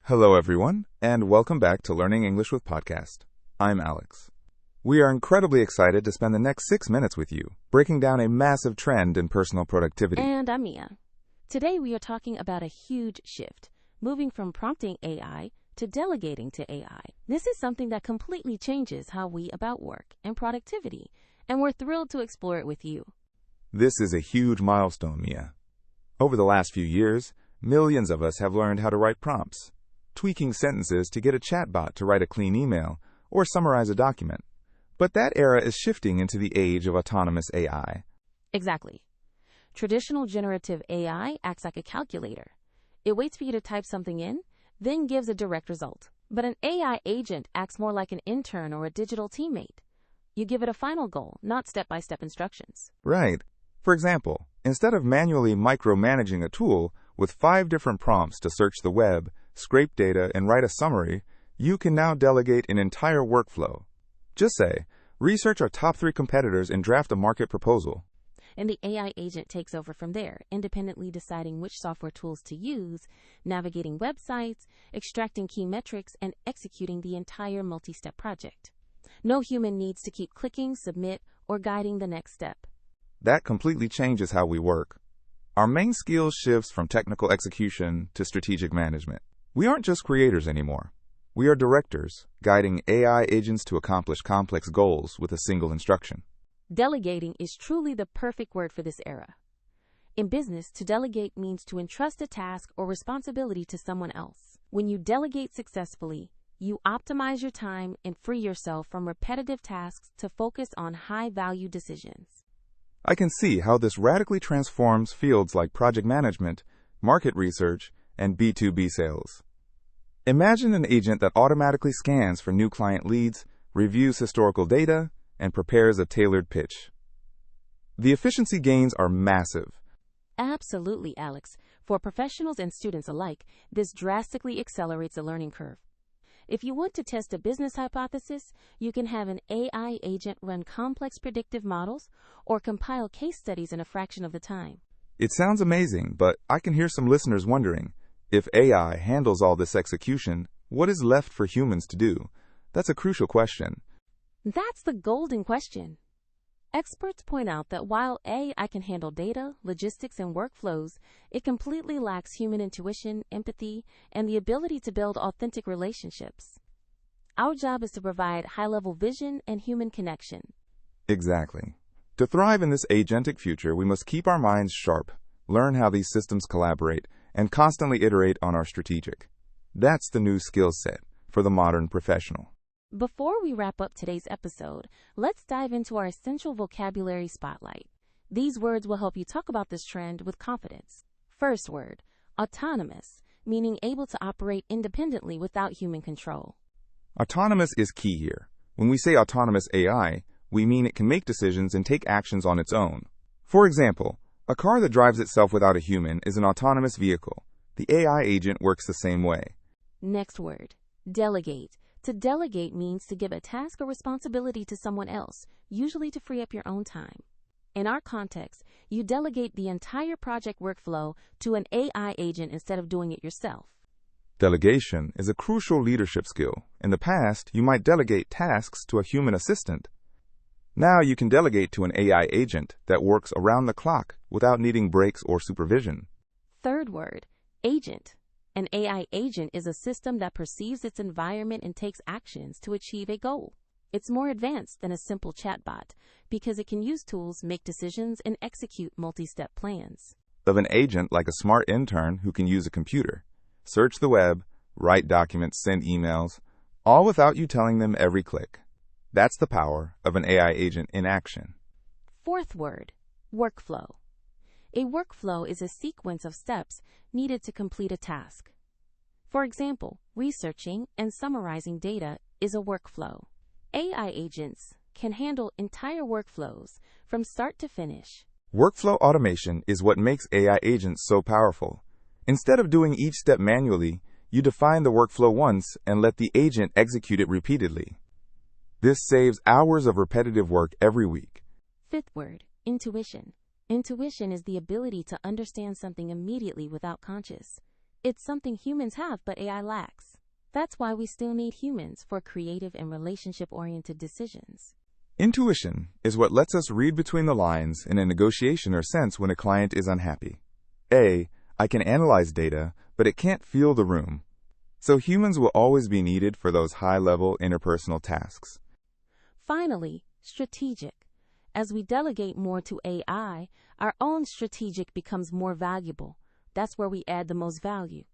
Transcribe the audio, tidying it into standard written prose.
Hello, everyone, and welcome back to Learning English with Podcast. I'm Alex. We are incredibly excited to spend the next 6 minutes with you, breaking down a massive trend in personal productivity. And I'm Mia. Today we are talking about a huge shift, moving from prompting AI to delegating to AI. This is something that completely changes how we about work and productivity, and we're thrilled to explore it with you. This is a huge milestone, Mia. Over the last few years, millions of us have learned how to write prompts, tweaking sentences to get a chatbot to write a clean email or summarize a document. But that era is shifting into the age of autonomous AI. Exactly. Traditional generative AI acts like a calculator. It waits for you to type something in, then gives a direct result. But an AI agent acts more like an intern or a digital teammate. You give it a final goal, not step-by-step instructions. Right. For example, instead of manually micromanaging a tool with 5 different prompts to search the web, scrape data, and write a summary, you can now delegate an entire workflow. Just say, research our top 3 competitors and draft a market proposal. And the AI agent takes over from there, independently deciding which software tools to use, navigating websites, extracting key metrics, and executing the entire multi-step project. No human needs to keep clicking, submit, or guiding the next step. That completely changes how we work. Our main skill shifts from technical execution to strategic management. We aren't just creators anymore. We are directors, guiding AI agents to accomplish complex goals with a single instruction. Delegating is truly the perfect word for this era. In business, to delegate means to entrust a task or responsibility to someone else. When you delegate successfully, you optimize your time and free yourself from repetitive tasks to focus on high-value decisions. I can see how this radically transforms fields like project management, market research, and B2B sales. Imagine an agent that automatically scans for new client leads, reviews historical data, and prepares a tailored pitch. The efficiency gains are massive. Absolutely, Alex. For professionals and students alike, this drastically accelerates the learning curve. If you want to test a business hypothesis, you can have an AI agent run complex predictive models or compile case studies in a fraction of the time. It sounds amazing, but I can hear some listeners wondering, if AI handles all this execution, what is left for humans to do? That's a crucial question. That's the golden question. Experts point out that while AI can handle data, logistics, and workflows, it completely lacks human intuition, empathy, and the ability to build authentic relationships. Our job is to provide high-level vision and human connection. Exactly. To thrive in this agentic future, we must keep our minds sharp, learn how these systems collaborate, and constantly iterate on our strategic. That's the new skill set for the modern professional. Before we wrap up today's episode, let's dive into our essential vocabulary spotlight. These words will help you talk about this trend with confidence. First word, autonomous, meaning able to operate independently without human control. Autonomous is key here. When we say autonomous AI, we mean it can make decisions and take actions on its own. For example, a car that drives itself without a human is an autonomous vehicle. The AI agent works the same way. Next word, delegate. To delegate means to give a task or responsibility to someone else, usually to free up your own time. In our context, you delegate the entire project workflow to an AI agent instead of doing it yourself. Delegation is a crucial leadership skill. In the past, you might delegate tasks to a human assistant. Now you can delegate to an AI agent that works around the clock without needing breaks or supervision. Third word, agent. An AI agent is a system that perceives its environment and takes actions to achieve a goal. It's more advanced than a simple chatbot because it can use tools, make decisions, and execute multi-step plans. Of an agent like a smart intern who can use a computer, search the web, write documents, send emails, all without you telling them every click. That's the power of an AI agent in action. Fourth word, workflow. A workflow is a sequence of steps needed to complete a task. For example, researching and summarizing data is a workflow. AI agents can handle entire workflows from start to finish. Workflow automation is what makes AI agents so powerful. Instead of doing each step manually, you define the workflow once and let the agent execute it repeatedly. This saves hours of repetitive work every week. Fifth word, intuition. Intuition is the ability to understand something immediately without conscious. It's something humans have but AI lacks. That's why we still need humans for creative and relationship-oriented decisions. Intuition is what lets us read between the lines in a negotiation or sense when a client is unhappy. I can analyze data, but it can't feel the room. So humans will always be needed for those high-level interpersonal tasks. Finally, strategic. As we delegate more to AI, our own strategic becomes more valuable. That's where we add the most value.